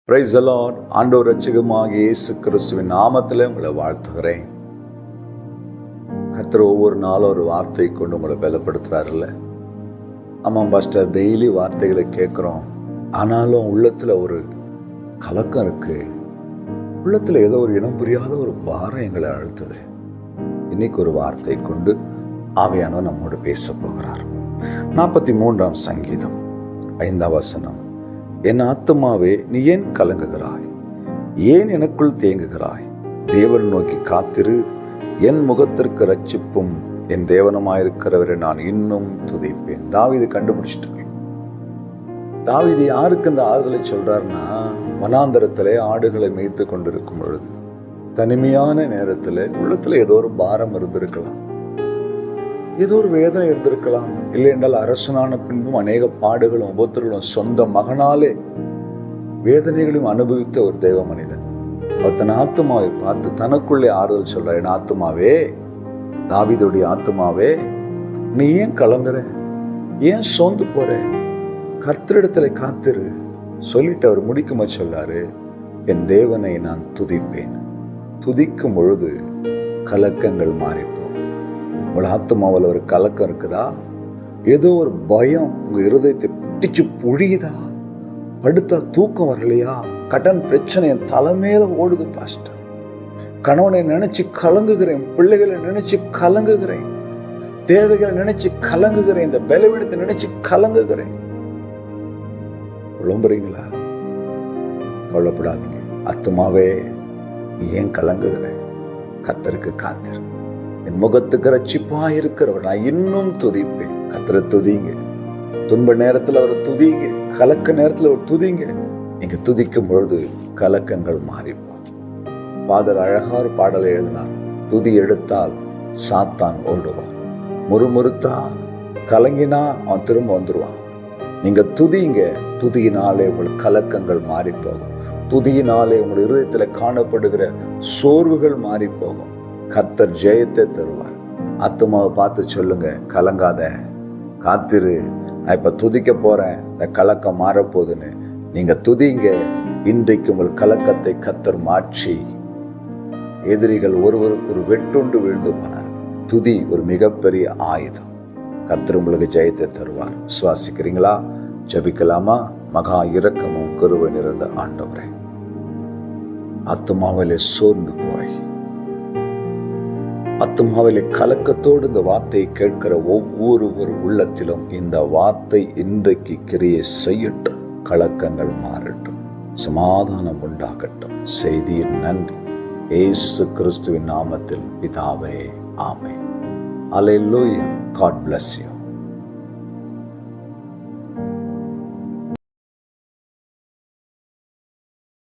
Praise the Lord. ஆண்டவர் இரட்சகருமாகிய இயேசு கிறிஸ்துவின் நாமத்திலே உங்களை வாழ்த்துகிறேன். கர்த்தர் ஒவ்வொரு நாளும் ஒரு வார்த்தை கொண்டு உங்களை பலப்படுத்துறாருல்ல. ஆமாம் பாஸ்டர், டெய்லி வார்த்தைகளை கேட்குறோம், ஆனாலும் உள்ளத்தில் ஒரு கலக்கம் இருக்கு. உள்ளத்தில் ஏதோ ஒரு இனம் புரியாத ஒரு பாரம் எங்களை அழுத்துது. இன்னைக்கு ஒரு வார்த்தை கொண்டு ஆவியானவர் நம்மோடு பேச போகிறார். 43ஆம் சங்கீதம் 5ஆம் வசனம். என் ஆத்துமாவே, நீ ஏன் கலங்குகிறாய்? ஏன் எனக்குள் தேங்குகிறாய்? தேவன் நோக்கி காத்திரு, என் முகத்திற்கு ரட்சிப்பும் என் தேவனுமாயிருக்கிறவரை நான் இன்னும் துதிப்பேன். தாவீது கண்டுபிடிச்சிட்டு, தாவீது யாருக்கு இந்த ஆறுதலை சொல்றாருன்னா, வனாந்தரத்திலே ஆடுகளை மேய்த்து கொண்டிருக்கும் பொழுது, தனிமையான நேரத்தில் உள்ளத்துல ஏதோ ஒரு பாரம் இருந்திருக்கலாம், ஏதோ ஒரு வேதனை இருந்திருக்கலாம். இல்லை என்றால் அரசனான பின்பும் அநேக பாடுகளும் உபத்திரங்களும் சொந்த மகனாலே வேதனைகளையும் அனுபவித்த ஒரு தெய்வ மனிதன். அவர் தன் ஆத்துமாவை பார்த்து தனக்குள்ளே ஆறுதல் சொல்றார். என் ஆத்துமாவே, தாவீதுடைய ஆத்துமாவே, நீ ஏன் கலங்குற? ஏன் சோர்ந்து போற? கர்த்தரிடத்துல காத்திரு சொல்லிட்டு அவர் முடிக்குமா சொல்லாரு, என் தேவனை நான் துதிப்பேன். துதிக்கும் பொழுது கலக்கங்கள் மாறிப்போம். உங்கள் ஆத்துமாவில் ஒரு கலக்கம் இருக்குதா? ஏதோ ஒரு பயம் உங்க இருதயத்தை பிடிச்சு புழியுதா? படுத்தா தூக்கம் வரலையா? கடன் பிரச்சனை என் தலைமையில ஓடுது பாஸ்டர். கணவனை நினைச்சு கலங்குகிறேன், பிள்ளைகளை நினைச்சு கலங்குகிறேன், தேவைகளை நினைச்சு கலங்குகிறேன், இந்த பலவீனத்தை நினைச்சு கலங்குகிறேன். புலம்புறீங்களா? கவலைப்படாதீங்க. ஆத்துமாவே, ஏன் கலங்குகிறேன்? கர்த்தருக்கு காத்திரு, என் முகத்துக்கு ரட்சிப்பா இருக்கிறவர் நான் இன்னும் துதிப்பேன். கர்த்தரை துதிங்க. துன்ப நேரத்தில் அவர் துதிங்க, கலக்க நேரத்தில் அவர் துதிங்க. நீங்க துதிக்கும் பொழுது கலக்கங்கள் மாறிப்போம். ஃபாதர் அழகா ஒரு பாடலை எழுதினார். துதி எடுத்தால் சாத்தான் ஓடுவான், முறுமுறுத்தா கலங்கினா அவன் திரும்ப வந்துடுவான். நீங்க துதிங்க. துதியினாலே உங்கள் கலக்கங்கள் மாறி போகும். துதியினாலே உங்கள் இருதயத்துல காணப்படுகிற சோர்வுகள் மாறி போகும். கர்த்தர் ஜெயத்தை தருவார். ஆத்துமாவை பார்த்து சொல்லுங்க, கலங்காத, காத்திரு, நான் இப்ப துதிக்க போறேன், இந்த கலக்கம் மாறப்போகுதுன்னு. நீங்க துதிங்க. இன்றைக்கு உங்கள் கலக்கத்தை கர்த்தர் மாற்றி எதிரிகள் ஒருவருக்கு ஒரு வெட்டுண்டு விழுந்து போனார். துதி ஒரு மிகப்பெரிய ஆயுதம். கர்த்தர் உங்களுக்கு ஜெயத்தை தருவார். சுவாசிக்கிறீங்களா? ஜெபிக்கலாமா? மகா இரக்கமும் கிருபை நிறைந்த ஆண்டவரே, ஆத்துமாவிலே சோர்ந்து போய், ஆத்துமாவிலே கலக்கத்தோடு இந்த வார்த்தையை கேட்கிற ஒவ்வொரு உள்ளத்திலும் இந்த வார்த்தை இன்றைக்கு கிரியை செய்யட்டும். கலக்கங்கள் மாறட்டும், சமாதானம் உண்டாகட்டும். செய்தியின் நன்றி. இயேசு கிறிஸ்துவின் நாமத்தில் பிதாவே, ஆமென். அல்லேலூயா. God bless you.